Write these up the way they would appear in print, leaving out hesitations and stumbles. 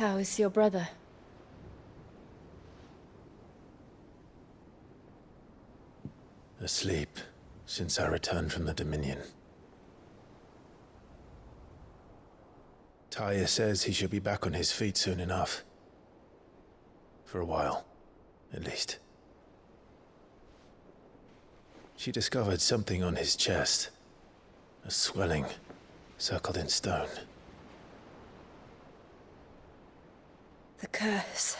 How's your brother? Asleep since I returned from the Dominion. Taya says he should be back on his feet soon enough. For a while, at least. She discovered something on his chest. A swelling, circled in stone. The curse.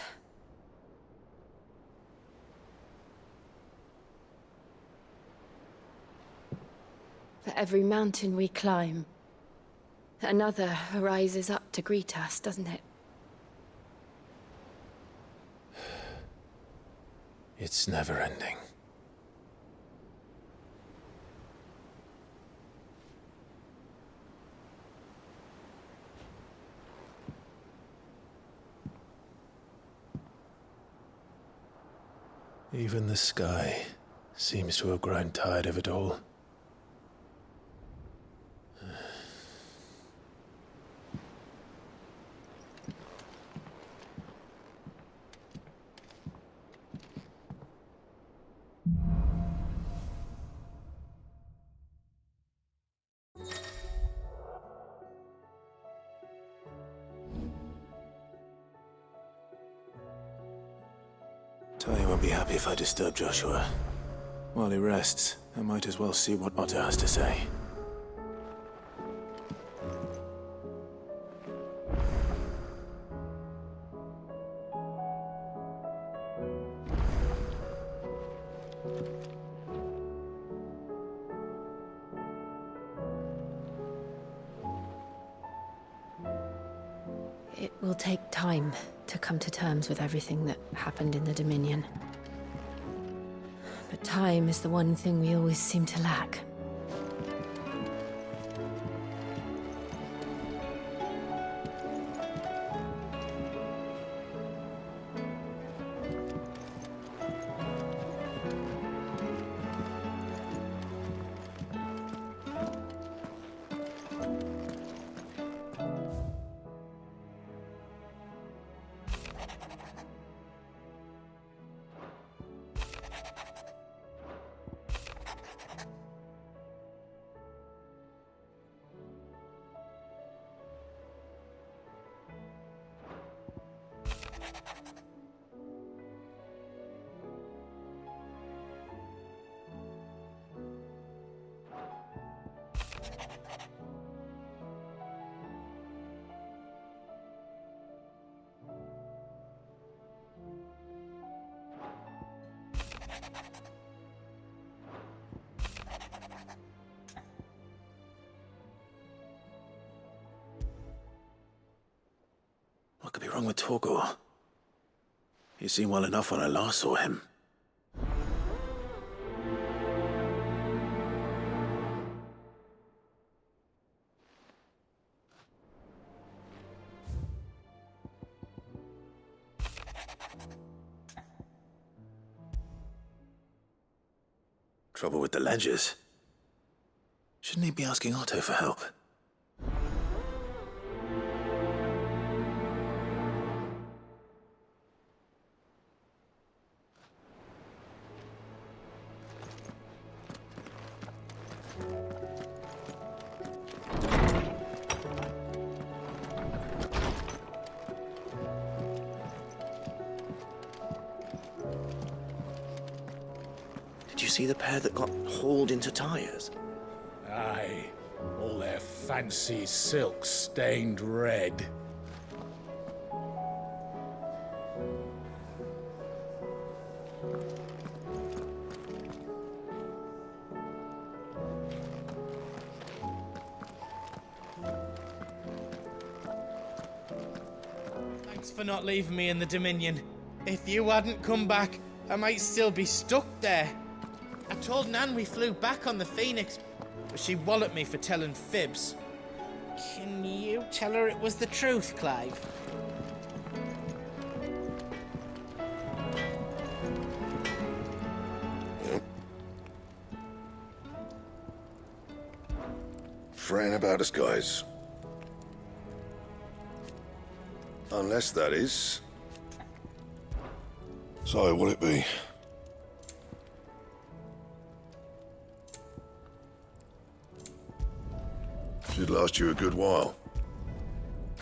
For every mountain we climb, another rises up to greet us, doesn't it? It's never ending. Even the sky seems to have grown tired of it all. Taya won't be happy if I disturb Joshua. While he rests, I might as well see what Otto has to say. It will take time to come to terms with everything that happened in the Dominion. But time is the one thing we always seem to lack. What could be wrong with Torgor? He seemed well enough when I last saw him. Trouble with the ledgers. Shouldn't he be asking Otto for help? Did you see the pair that got hauled into tires? Aye, all their fancy silks stained red. Thanks for not leaving me in the Dominion. If you hadn't come back, I might still be stuck there. I told Nan we flew back on the Phoenix, but she walloped me for telling fibs. Can you tell her it was the truth, Clive? Fretting about us, guys. Unless that is... So, what'll it be? Should last you a good while.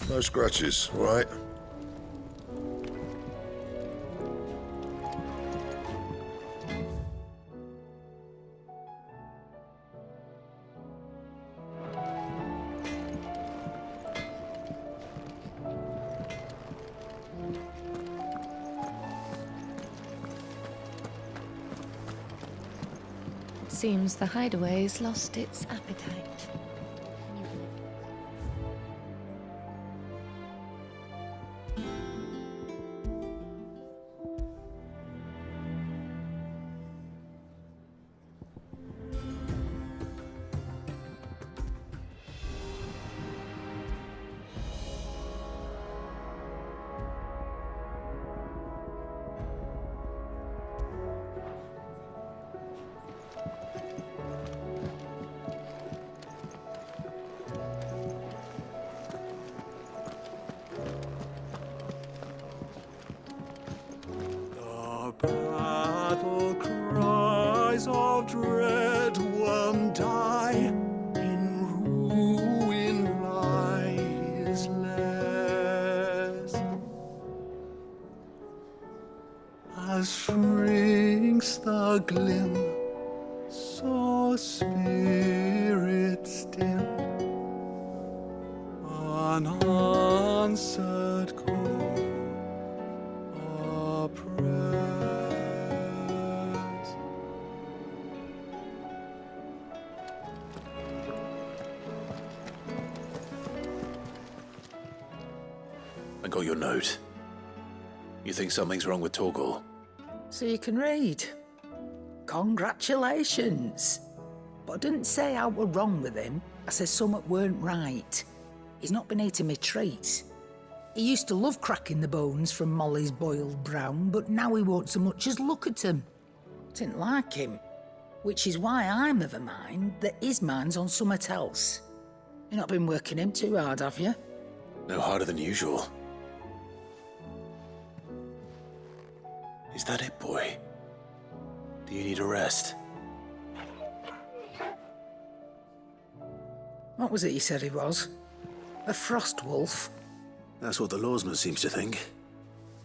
No scratches, all right? Seems the hideaway's lost its appetite. Battle cries of dread one die, in ruin lies less. As shrinks the glim, so spirits dim, unanswered call, a prayer. I got your note. You think something's wrong with Torgal? So you can read. Congratulations. But I didn't say I were wrong with him. I said something weren't right. He's not been eating me treats. He used to love cracking the bones from Molly's boiled brown, but now he won't so much as look at them. Didn't like him. Which is why I'm of a mind that his mind's on something else. You've not been working him too hard, have you? No harder than usual. Is that it, boy? Do you need a rest? What was it you said he was? A frost wolf? That's what the lawsman seems to think.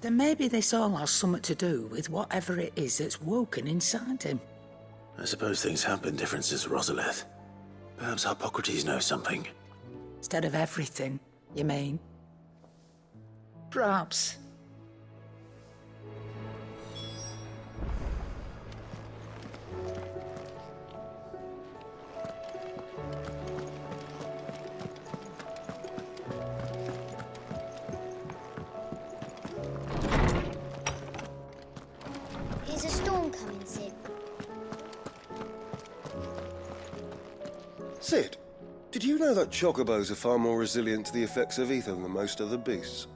Then maybe this all has something to do with whatever it is that's woken inside him. I suppose things have been different since Rosalith. Perhaps Hippocrates knows something. Instead of everything, you mean? Perhaps. Is a storm coming, Sid? Sid, did you know that chocobos are far more resilient to the effects of ether than most other beasts?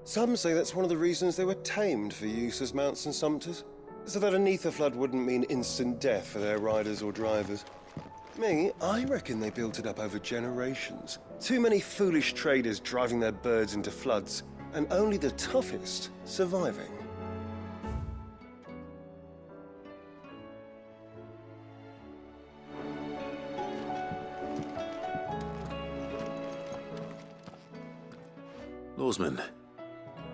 Some say that's one of the reasons they were tamed for use as mounts and sumpters, so that an ether flood wouldn't mean instant death for their riders or drivers. Me, I reckon they built it up over generations. Too many foolish traders driving their birds into floods, and only the toughest surviving. Lawsman,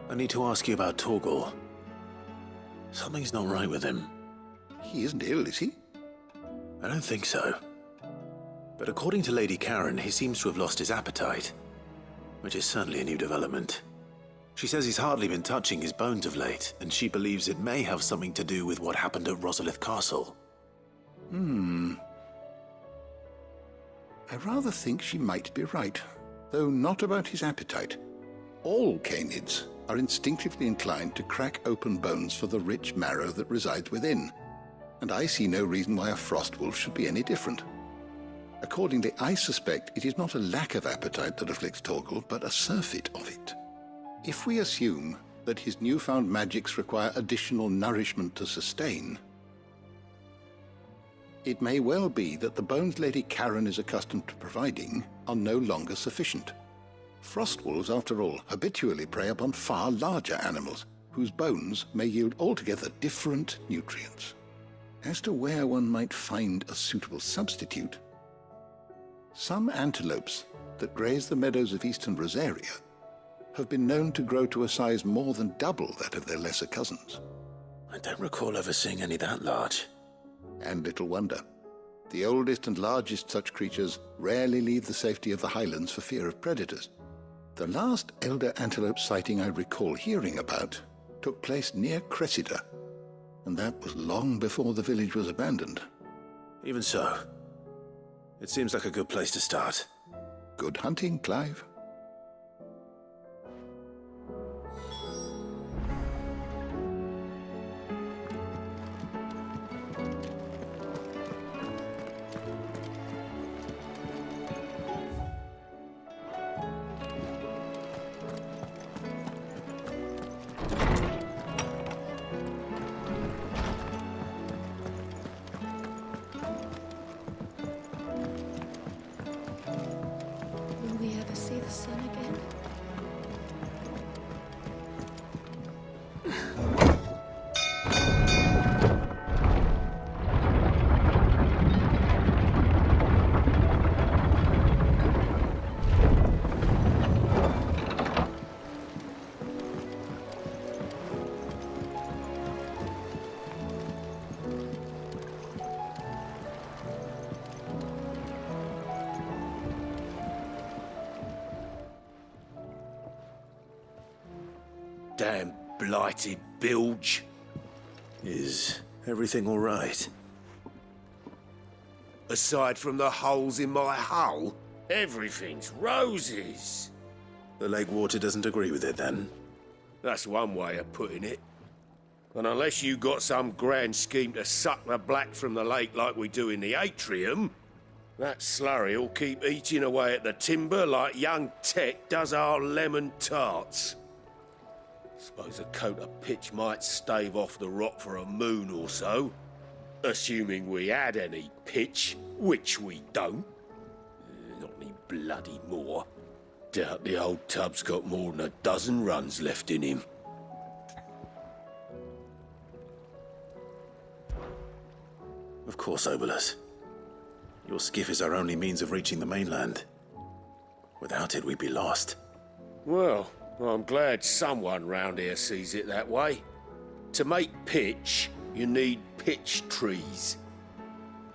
I need to ask you about Torgal. Something's not right with him. He isn't ill, is he? I don't think so. But according to Lady Karen, he seems to have lost his appetite, which is certainly a new development. She says he's hardly been touching his bones of late, and she believes it may have something to do with what happened at Rosalith Castle. I rather think she might be right, though not about his appetite. All canids are instinctively inclined to crack open bones for the rich marrow that resides within, and I see no reason why a frostwolf should be any different. Accordingly, I suspect it is not a lack of appetite that afflicts Torgal, but a surfeit of it. If we assume that his newfound magics require additional nourishment to sustain, it may well be that the bones Lady Karen is accustomed to providing are no longer sufficient. Frost wolves, after all, habitually prey upon far larger animals, whose bones may yield altogether different nutrients. As to where one might find a suitable substitute, some antelopes that graze the meadows of eastern Rosaria have been known to grow to a size more than double that of their lesser cousins. I don't recall ever seeing any that large. And little wonder. The oldest and largest such creatures rarely leave the safety of the highlands for fear of predators. The last elder antelope sighting I recall hearing about took place near Cressida, and that was long before the village was abandoned. Even so, it seems like a good place to start. Good hunting, Clive. Will we ever see the sun again? Damn blighted bilge. Is everything all right? Aside from the holes in my hull, everything's roses. The lake water doesn't agree with it, then? That's one way of putting it. And unless you got some grand scheme to suck the black from the lake like we do in the atrium, that slurry'll keep eating away at the timber like young Tech does our lemon tarts. Suppose a coat of pitch might stave off the rot for a moon or so. Assuming we had any pitch, which we don't. Not any bloody more. Doubt the old tub's got more than a dozen runs left in him. Of course, Obolus. Your skiff is our only means of reaching the mainland. Without it, we'd be lost. Well, I'm glad someone round here sees it that way. To make pitch, you need pitch trees.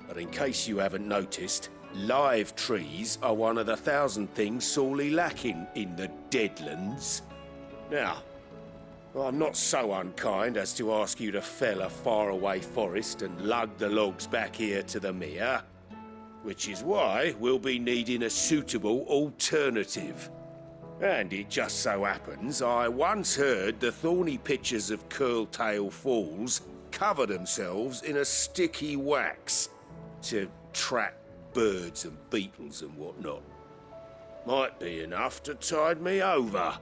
But in case you haven't noticed, live trees are one of the 1,000 things sorely lacking in the Deadlands. Now, I'm not so unkind as to ask you to fell a faraway forest and lug the logs back here to the mere, which is why we'll be needing a suitable alternative. And it just so happens I once heard the thorny pitchers of Curltail Falls cover themselves in a sticky wax to trap birds and beetles and whatnot. Might be enough to tide me over.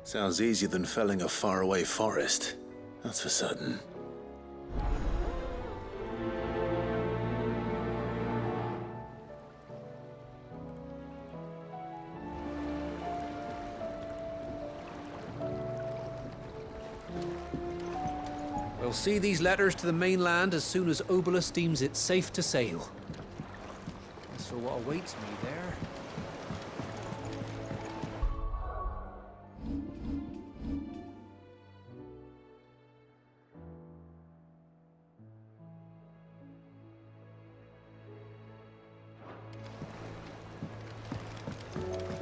Sounds easier than felling a faraway forest. That's for certain. We'll see these letters to the mainland as soon as Obolus deems it safe to sail. As for what awaits me there...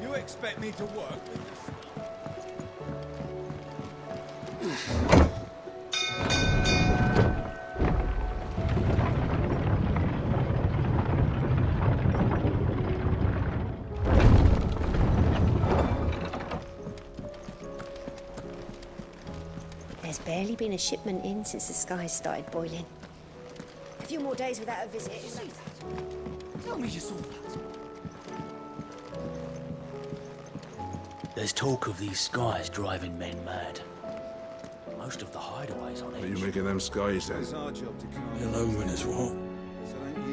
You expect me to work with this? There's barely been a shipment in since the skies started boiling. A few more days without a visit. Tell me you saw that. There's talk of these skies driving men mad. Most of the hideaways on edge. What are you making them skies then? It's our job to carry Ill omen is what?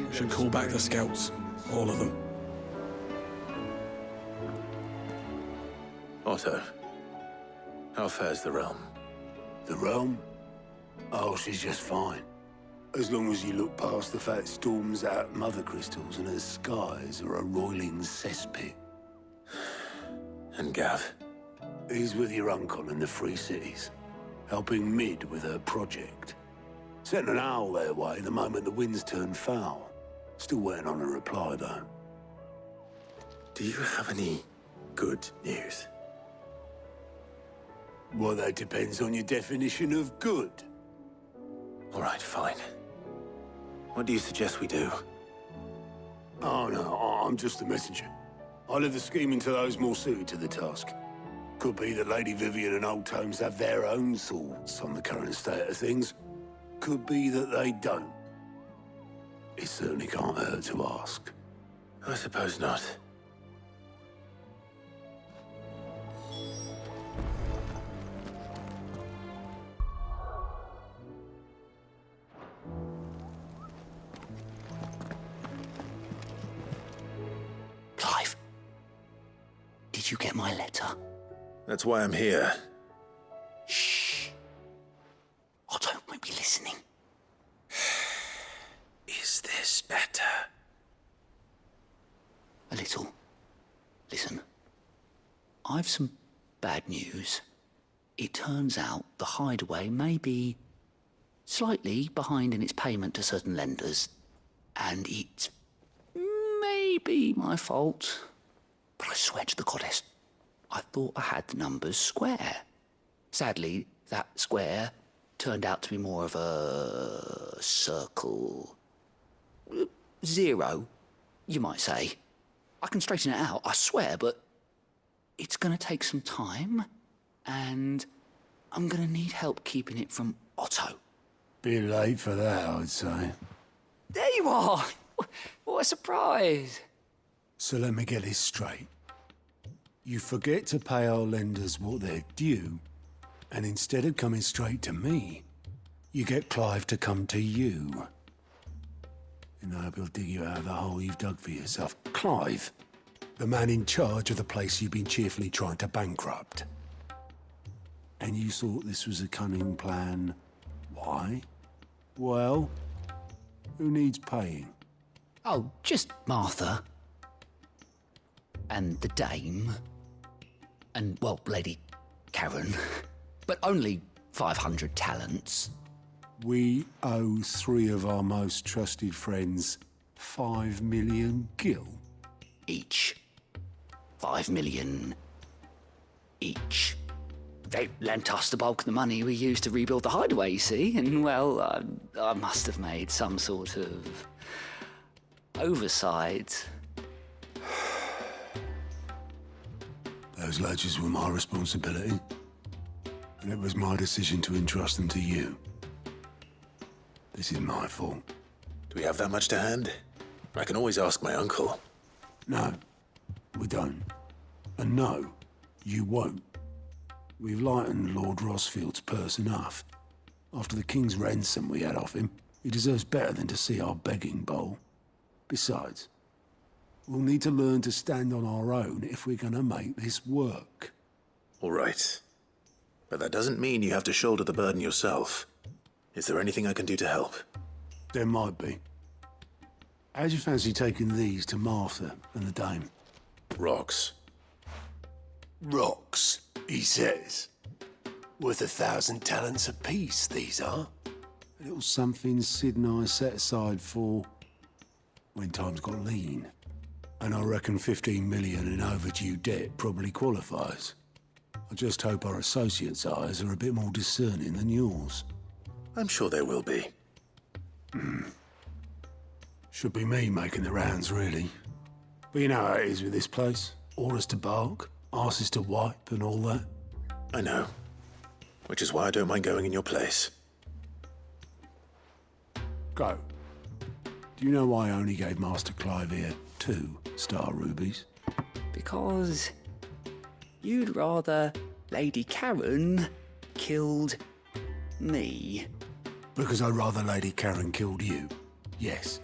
We should call back the scouts. All of them. Otto, how fares the realm? The realm? Oh, she's just fine. As long as you look past the fat storms out mother crystals and her skies are a roiling cesspit. And Gav? He's with your uncle in the Free Cities, helping Mid with her project. Sent an owl their way the moment the winds turned foul. Still waiting on a reply, though. Do you have any good news? Well, that depends on your definition of good. All right, fine. What do you suggest we do? Oh, no, I'm just the messenger. I'll leave the scheming to those more suited to the task. Could be that Lady Vivian and Old Tomes have their own thoughts on the current state of things. Could be that they don't. It certainly can't hurt to ask. I suppose not. Clive, did you get my letter? That's why I'm here. Shh. Otto might be listening. Is this better? A little. Listen. I've some bad news. It turns out the Hideaway may be slightly behind in its payment to certain lenders, and it may be my fault. But I swear to the goddess, I thought I had the numbers square. Sadly, that square turned out to be more of a circle. 0, you might say. I can straighten it out, I swear, but it's gonna take some time, and I'm gonna need help keeping it from Otto. Bit late for that, I'd say. There you are! What a surprise! So let me get this straight. You forget to pay our lenders what they're due, and instead of coming straight to me, you get Clive to come to you. And I hope he'll dig you out of the hole you've dug for yourself. Clive, the man in charge of the place you've been cheerfully trying to bankrupt. And you thought this was a cunning plan. Why? Well, who needs paying? Oh, just Martha. And the Dame. And, well, Lady Karen. But only 500 talents. We owe 3 of our most trusted friends 5 million gil. Each. 5 million each. They lent us the bulk of the money we used to rebuild the Hideaway, you see, and, well, I must have made some sort of oversight. Those ledgers were my responsibility, and it was my decision to entrust them to you. This is my fault. Do we have that much to hand? I can always ask my uncle. No, we don't. And no, you won't. We've lightened Lord Rosfield's purse enough. After the king's ransom we had off him, he deserves better than to see our begging bowl. Besides, we'll need to learn to stand on our own if we're gonna make this work. All right. But that doesn't mean you have to shoulder the burden yourself. Is there anything I can do to help? There might be. How'd you fancy taking these to Martha and the Dame? Rocks. Rocks, he says. Worth 1,000 talents apiece, these are. A little something Sid and I set aside for when times got lean. And I reckon 15 million in overdue debt probably qualifies. I just hope our associates' eyes are a bit more discerning than yours. I'm sure there will be. Should be me making the rounds, really. But you know how it is with this place. Orders to bark, arses to wipe, and all that. I know. Which is why I don't mind going in your place. Go. Do you know why I only gave Master Clive here 2 star rubies? Because you'd rather Lady Karen killed me. Because I'd rather Lady Karen killed you. Yes.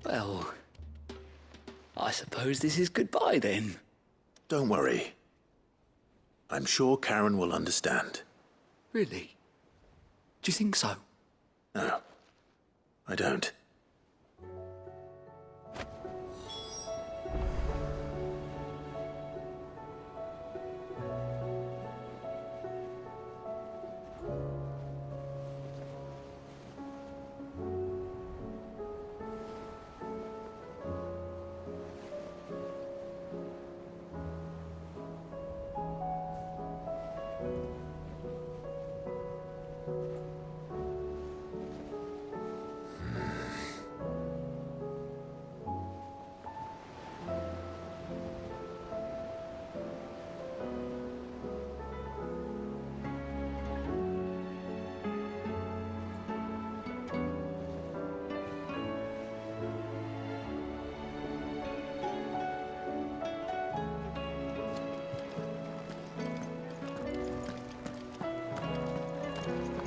Well, I suppose this is goodbye then. Don't worry. I'm sure Karen will understand. Really? Do you think so? No, I don't.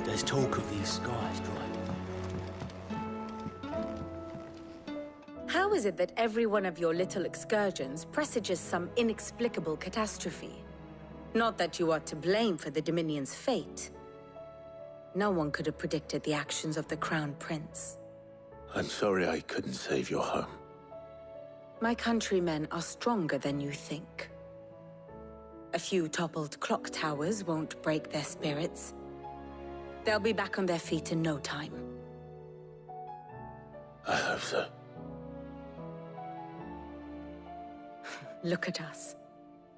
There's talk of these skies drying. How is it that every one of your little excursions presages some inexplicable catastrophe? Not that you are to blame for the Dominion's fate. No one could have predicted the actions of the Crown Prince. I'm sorry I couldn't save your home. My countrymen are stronger than you think. A few toppled clock towers won't break their spirits. They'll be back on their feet in no time. I hope so. Look at us.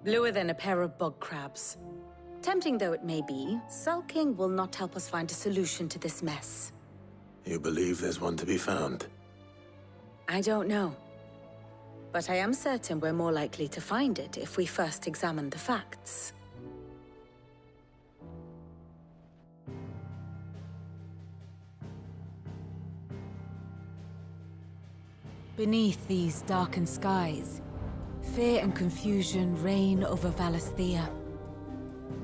Bluer than a pair of bog crabs. Tempting though it may be, sulking will not help us find a solution to this mess. You believe there's one to be found? I don't know. But I am certain we're more likely to find it if we first examine the facts. Beneath these darkened skies, fear and confusion reign over Valisthea.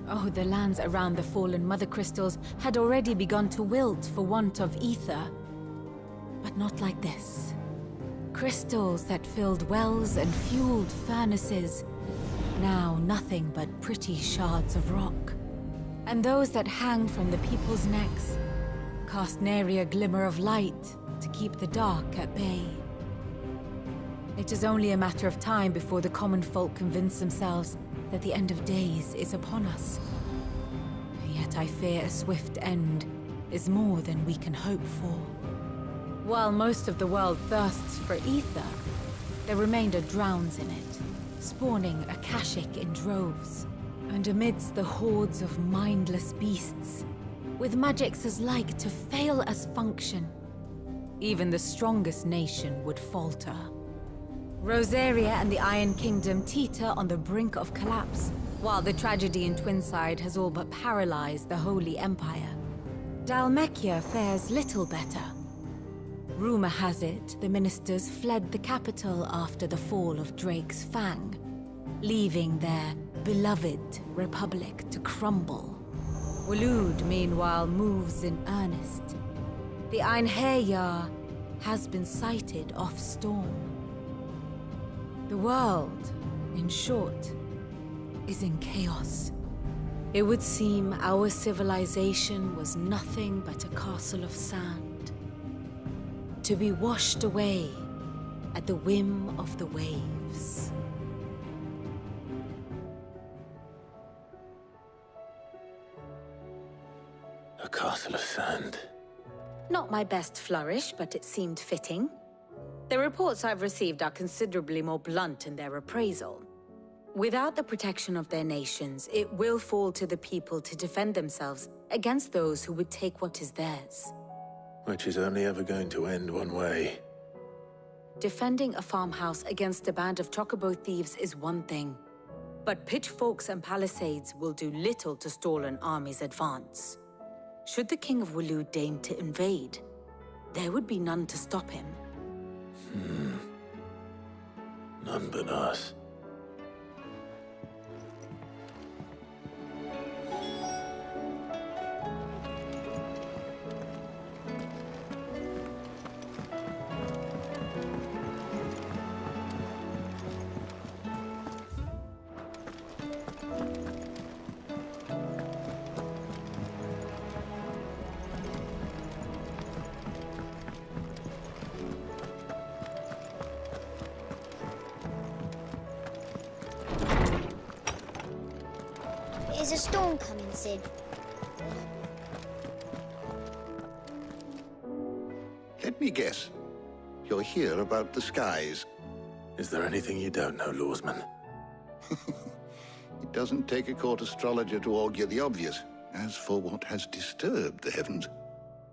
Oh, the lands around the fallen Mother Crystals had already begun to wilt for want of ether. But not like this. Crystals that filled wells and fueled furnaces, now nothing but pretty shards of rock. And those that hang from the people's necks cast nary a glimmer of light to keep the dark at bay. It is only a matter of time before the common folk convince themselves that the end of days is upon us. Yet I fear a swift end is more than we can hope for. While most of the world thirsts for ether, the remainder drowns in it, spawning Akashic in droves. And amidst the hordes of mindless beasts, with magics as like to fail as function, even the strongest nation would falter. Rosaria and the Iron Kingdom teeter on the brink of collapse, while the tragedy in Twinside has all but paralyzed the Holy Empire. Dalmekia fares little better. Rumor has it the ministers fled the capital after the fall of Drake's Fang, leaving their beloved republic to crumble. Waloed, meanwhile, moves in earnest. The Einherjar has been sighted off-storm. The world, in short, is in chaos. It would seem our civilization was nothing but a castle of sand, to be washed away at the whim of the waves. A castle of sand. Not my best flourish, but it seemed fitting. The reports I've received are considerably more blunt in their appraisal. Without the protection of their nations, it will fall to the people to defend themselves against those who would take what is theirs. Which is only ever going to end one way. Defending a farmhouse against a band of chocobo thieves is one thing, but pitchforks and palisades will do little to stall an army's advance. Should the King of Waloed deign to invade, there would be none to stop him. None but us. There's a storm coming soon. Let me guess. You're here about the skies. Is there anything you don't know, Lawsman? It doesn't take a court astrologer to augur the obvious. As for what has disturbed the heavens,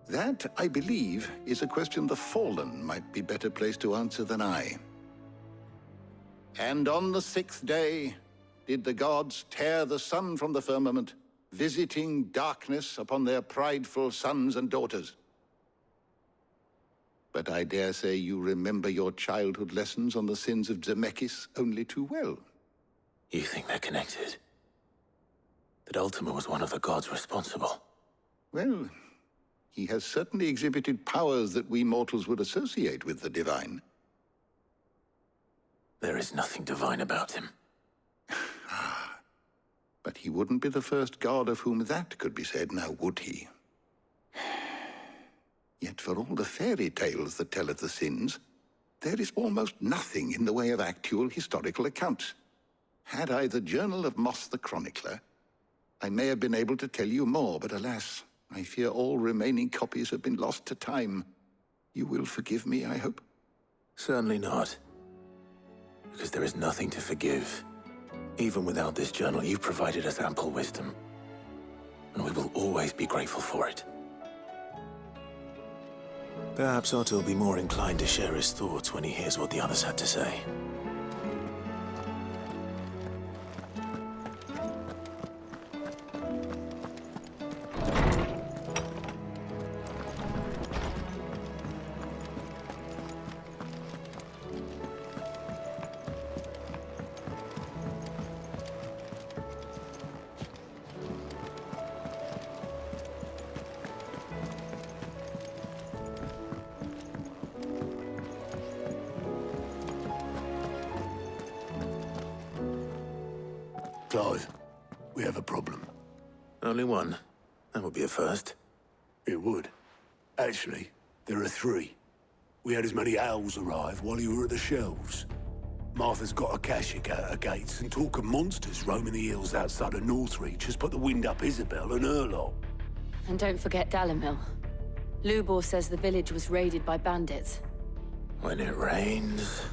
that, I believe, is a question the Fallen might be better placed to answer than I. And on the 6th day did the gods tear the sun from the firmament, visiting darkness upon their prideful sons and daughters. But I dare say you remember your childhood lessons on the sins of Zemeckis only too well. You think they're connected? That Ultima was one of the gods responsible? Well, he has certainly exhibited powers that we mortals would associate with the divine. There is nothing divine about him. But he wouldn't be the first god of whom that could be said, now would he? Yet for all the fairy tales that tell of the sins, there is almost nothing in the way of actual historical accounts. Had I the Journal of Moss the Chronicler, I may have been able to tell you more, but alas, I fear all remaining copies have been lost to time. You will forgive me, I hope? Certainly not. Because there is nothing to forgive. Even without this journal, you've provided us ample wisdom. And we will always be grateful for it. Perhaps Otto will be more inclined to share his thoughts when he hears what the others had to say. Clive, we have a problem. Only one. That would be a first. It would. Actually, there are 3. We had as many owls arrive while you were at the shelves. Martha's got a Akashic at her gates, and talk of monsters roaming the hills outside of Northreach has put the wind up Isabel and her lot. And don't forget Dalimil. Lubor says the village was raided by bandits. When it rains...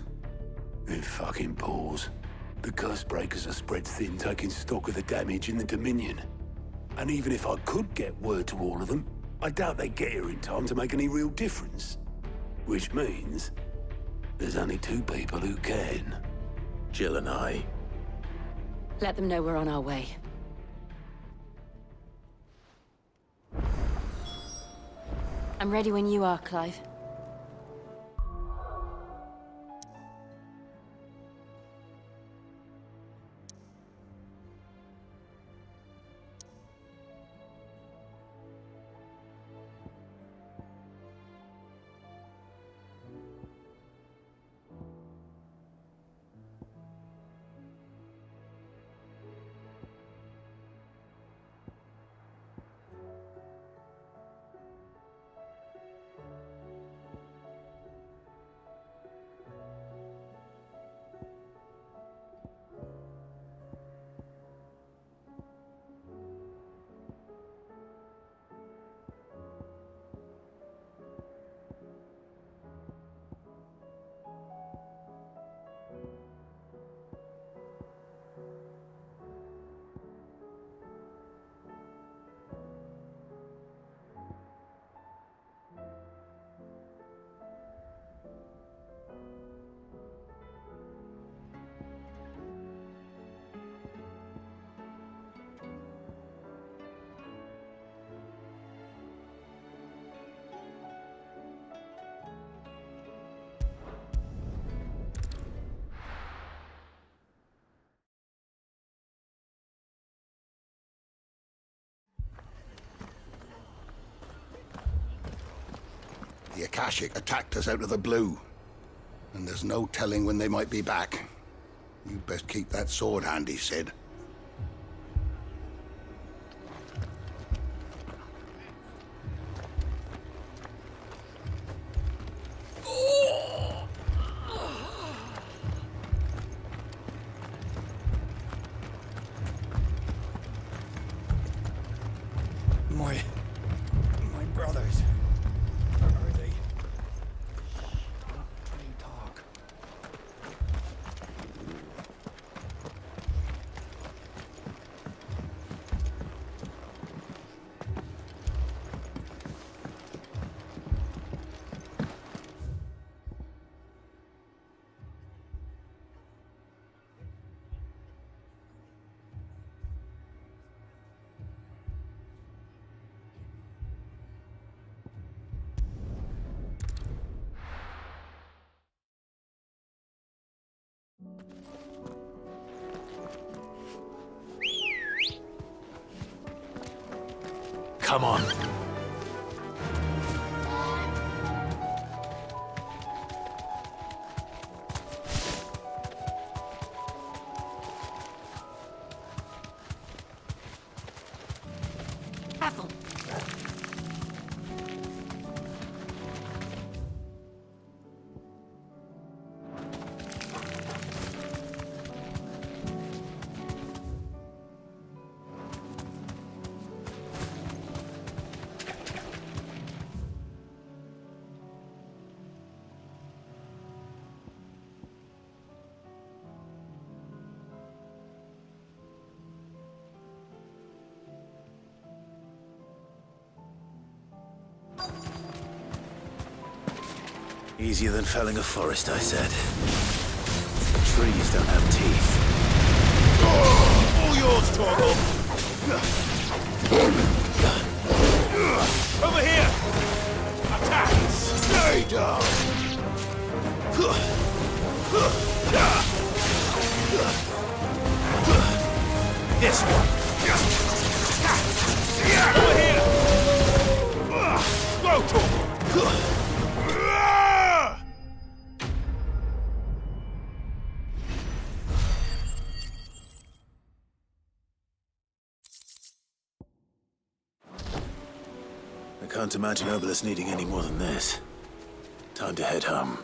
It fucking pours. The curse breakers are spread thin, taking stock of the damage in the Dominion. And even if I could get word to all of them, I doubt they'd get here in time to make any real difference. Which means there's only 2 people who can. Jill and I. Let them know we're on our way. I'm ready when you are, Clive. The Akashic attacked us out of the blue. And there's no telling when they might be back. You'd best keep that sword handy, Sid. Come on. Careful. Easier than felling a forest, I said. Trees don't have teeth. All yours, Torgal! Over here! Attack! Stay down! This one! Over here! Go, Torgal! I can't imagine Obelisk needing any more than this. Time to head home.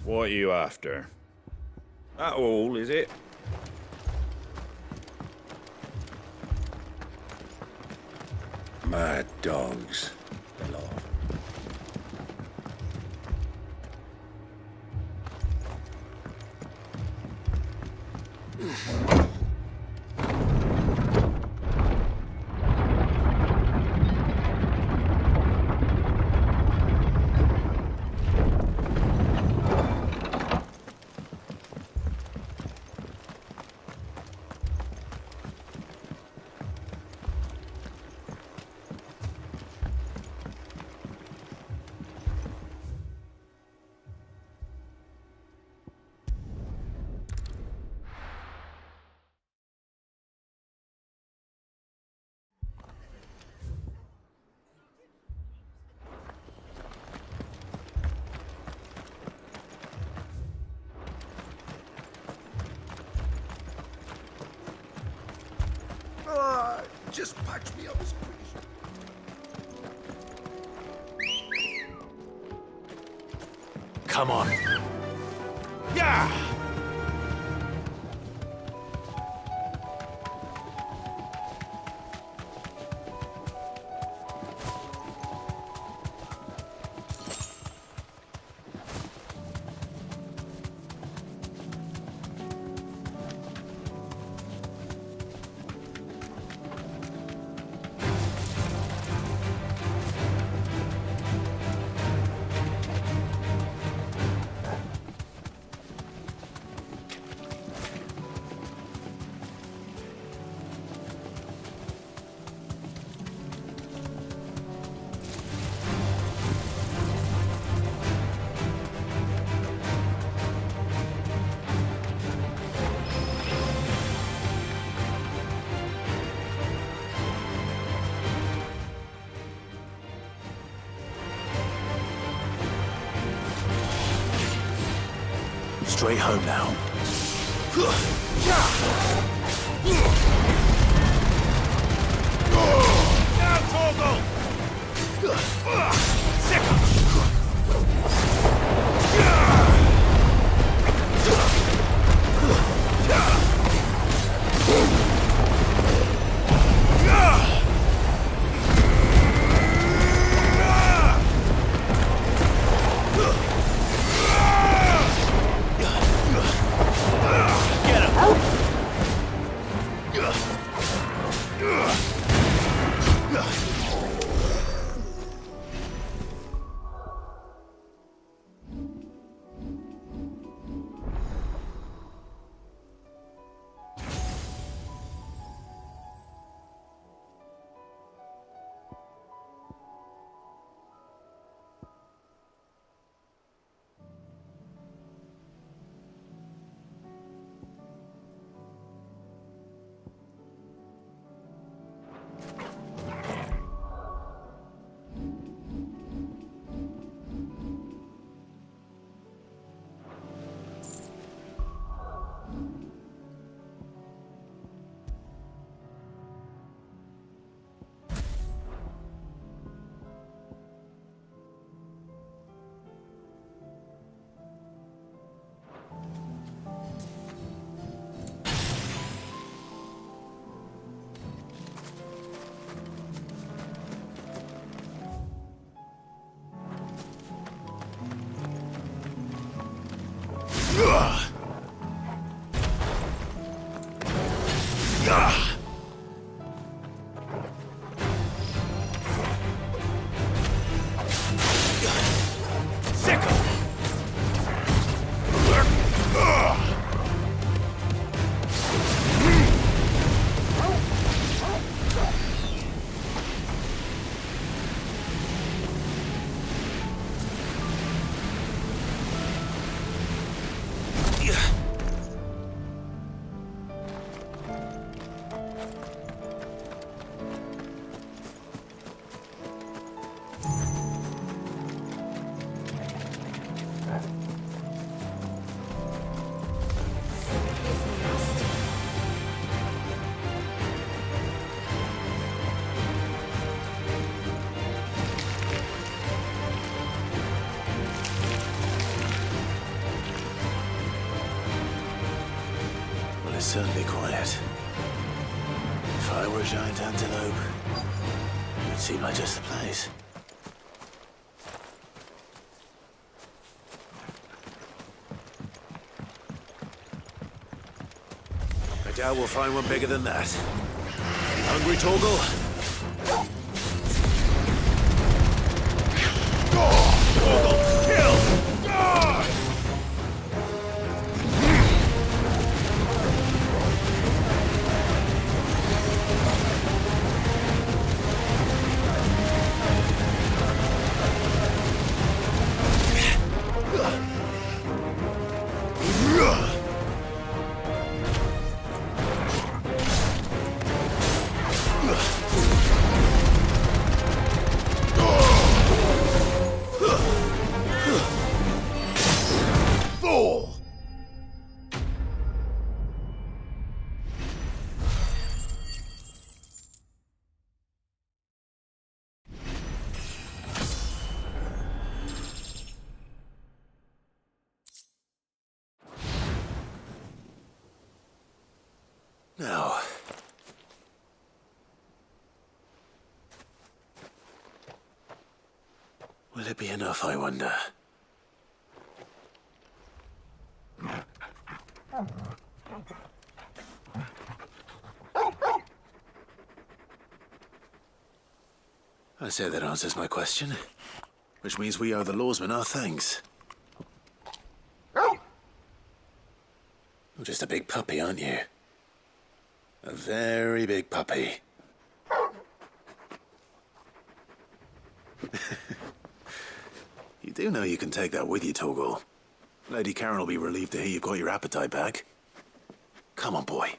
What are you after? That all, is it? Mad dogs. The lot. Just patch me up as quick as... Come on. Yeah! straight home now. Now, Torgal! It's certainly quiet. If I were a giant antelope, it would seem like just the place. I doubt we'll find one bigger than that. Hungry, Torgal? Torgal, kill! Now, will it be enough, I wonder? I say that answers my question, which means we owe the lawsmen our thanks. You're just a big puppy, aren't you? A very big puppy. You do know you can take that with you, Torgal. Lady Karen will be relieved to hear you've got your appetite back. Come on, boy.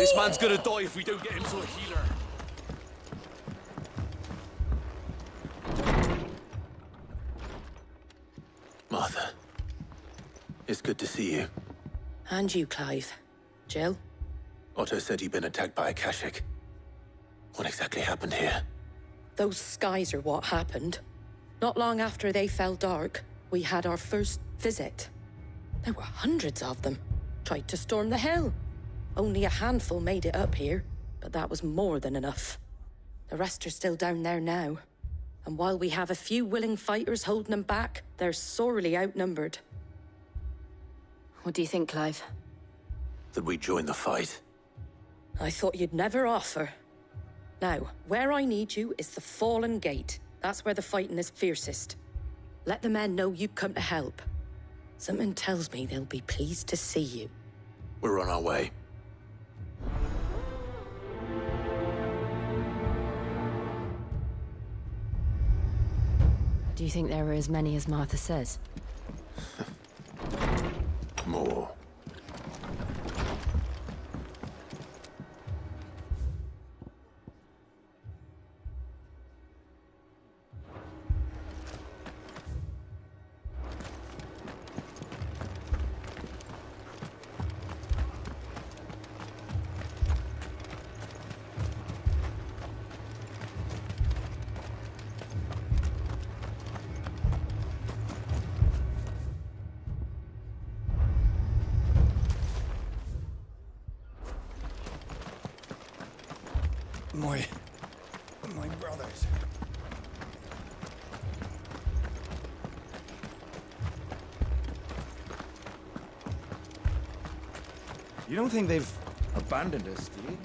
This man's gonna die if we don't get him to a healer. Martha, it's good to see you. And you, Clive. Jill? Otto said you'd been attacked by a Akashic. What exactly happened here? Those skies are what happened. Not long after they fell dark, we had our first visit. There were hundreds of them. Tried to storm the hill. Only a handful made it up here, but that was more than enough. The rest are still down there now. And while we have a few willing fighters holding them back, they're sorely outnumbered. What do you think, Clive? That we join the fight? I thought you'd never offer. Now, where I need you is the Fallen Gate. That's where the fighting is fiercest. Let the men know you've come to help. Something tells me they'll be pleased to see you. We're on our way. Do you think there are as many as Martha says? More. My brothers. You don't think they've abandoned us, do you?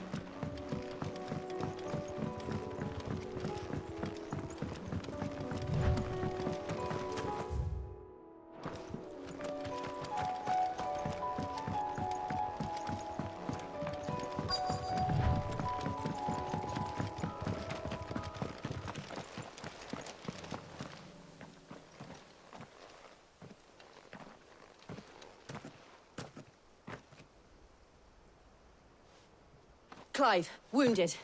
Clive, wounded.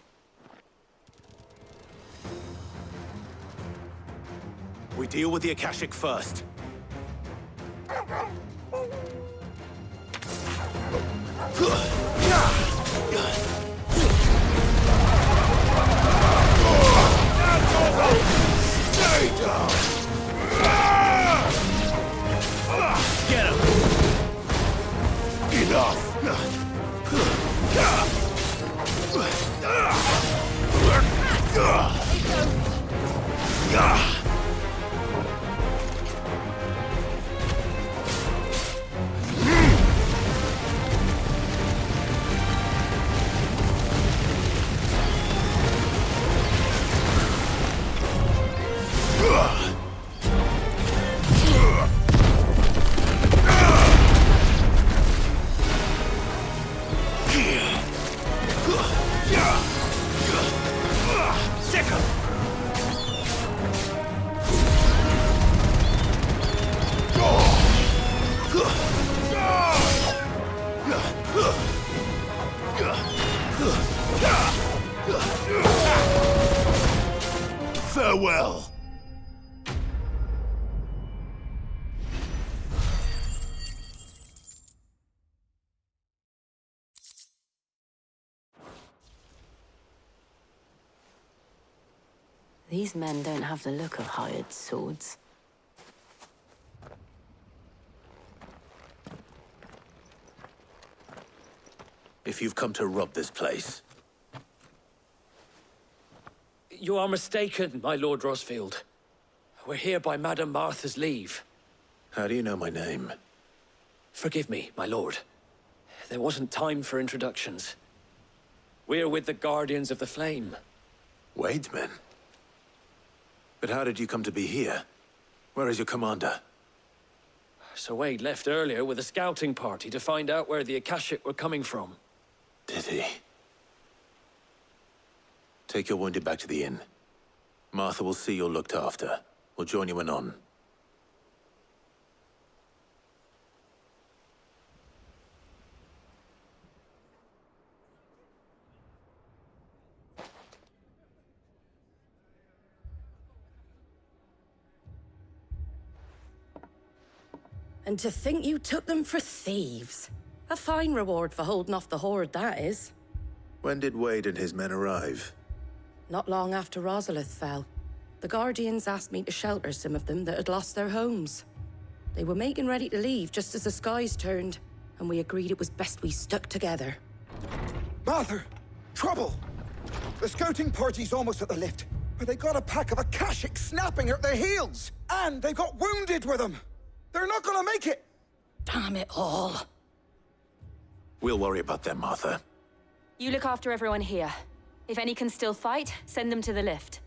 We deal with the Akashic first. Stay down! Get him! Enough! Farewell. These men don't have the look of hired swords. If you've come to rob this place, You are mistaken, my Lord Rosfield. We're here by Madame Martha's leave. how do you know my name? Forgive me, my lord. There wasn't time for introductions. We're with the Guardians of the Flame. Wade's men? But how did you come to be here? Where is your commander? Sir Wade left earlier with a scouting party to find out where the Akashic were coming from. Did he? Take your wounded back to the inn. Martha will see you're looked after. We'll join you anon. And to think you took them for thieves. A fine reward for holding off the horde, that is. When did Wade and his men arrive? Not long after Rosalith fell. The Guardians asked me to shelter some of them that had lost their homes. They were making ready to leave just as the skies turned, and we agreed it was best we stuck together. Martha! Trouble! The scouting party's almost at the lift, but they got a pack of Akashics snapping at their heels! And they got wounded with them! They're not gonna make it! Damn it all. We'll worry about them, Martha. You look after everyone here. If any can still fight, send them to the lift.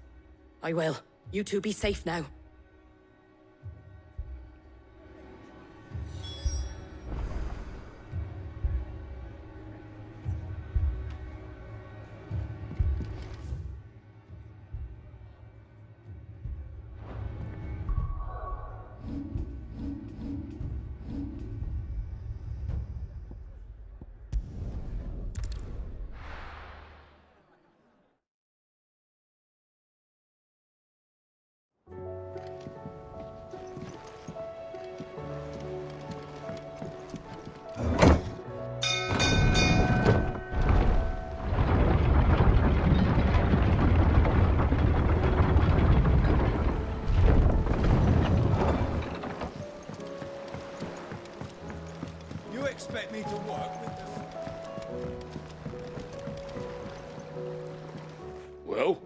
I will. You two be safe now. Expect me to work with this? Well,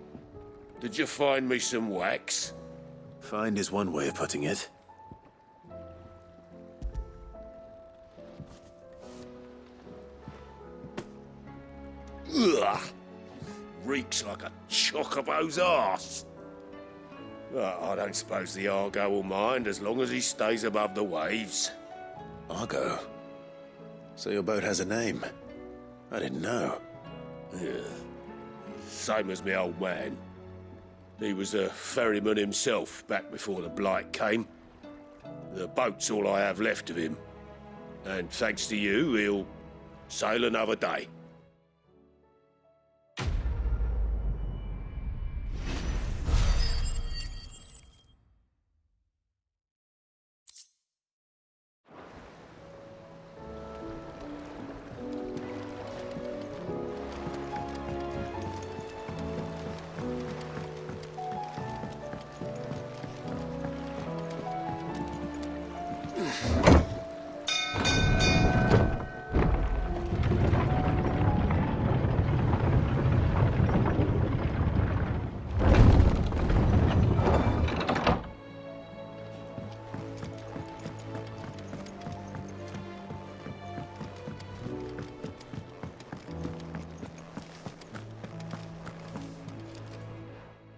did you find me some wax? Find is one way of putting it. Ugh! Reeks like a chocobo's arse. I don't suppose the Argo will mind as long as he stays above the waves. Argo? So your boat has a name? I didn't know. Yeah. Same as my old man. He was a ferryman himself back before the Blight came. The boat's all I have left of him. And thanks to you, he'll sail another day.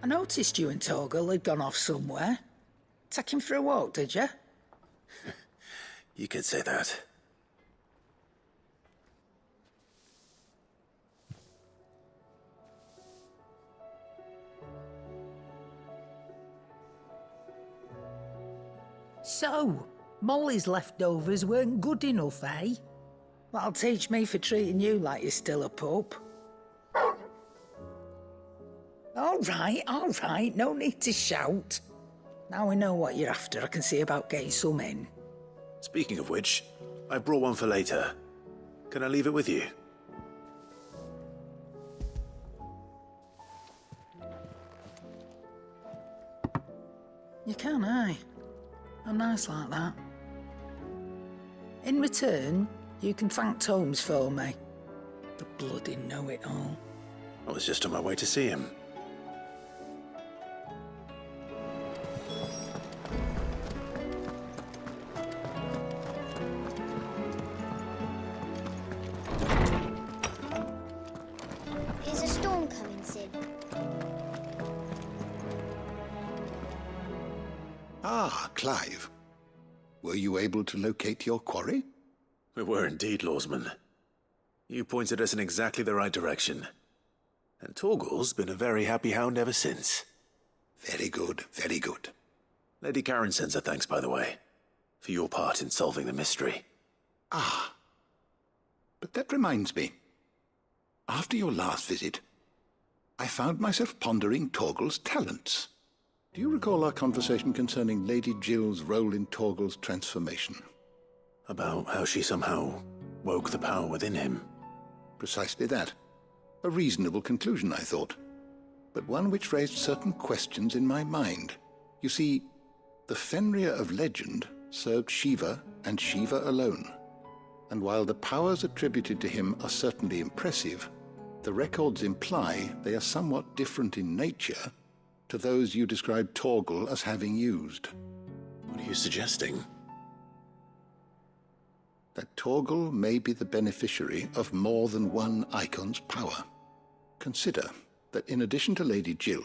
I noticed you and Torgal had gone off somewhere. Take him for a walk, did you? You could say that. So, Molly's leftovers weren't good enough, eh? That'll teach me for treating you like you're still a pup. All right, no need to shout. Now I know what you're after, I can see about getting some in. Speaking of which, I brought one for later. Can I leave it with you? You can, aye. I'm nice like that. In return, you can thank Tomes for me. The bloody know-it-all. I was just on my way to see him. Is a storm coming, Sid? Ah, Clive. Were you able to locate your quarry? We were indeed, Lawsman. You pointed us in exactly the right direction. And Torgal's been a very happy hound ever since. Very good, very good. Lady Karen sends her thanks, by the way, for your part in solving the mystery. Ah. But that reminds me. After your last visit, I found myself pondering Torgal's talents. Do you recall our conversation concerning Lady Jill's role in Torgal's transformation? About how she somehow woke the power within him. Precisely that. A reasonable conclusion, I thought, but one which raised certain questions in my mind. You see, the Fenrir of legend served Shiva and Shiva alone, and while the powers attributed to him are certainly impressive, the records imply they are somewhat different in nature to those you described Torgal as having used. What are you suggesting? That Torgal may be the beneficiary of more than one icon's power. Consider that in addition to Lady Jill,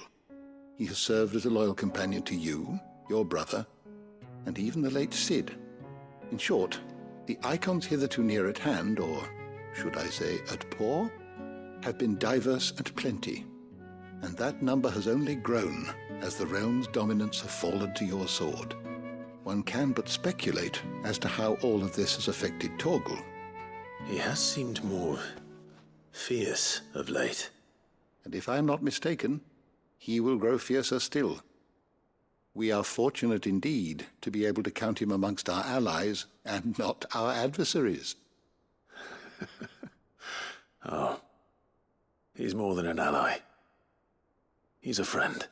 he has served as a loyal companion to you, your brother, and even the late Cid. In short, the icons hitherto near at hand, or should I say at paw, have been diverse and plenty, and that number has only grown as the realm's dominance have fallen to your sword. One can but speculate as to how all of this has affected Torgal. He has seemed more fierce of late. And if I am not mistaken, he will grow fiercer still. We are fortunate indeed to be able to count him amongst our allies and not our adversaries. Oh, he's more than an ally. He's a friend.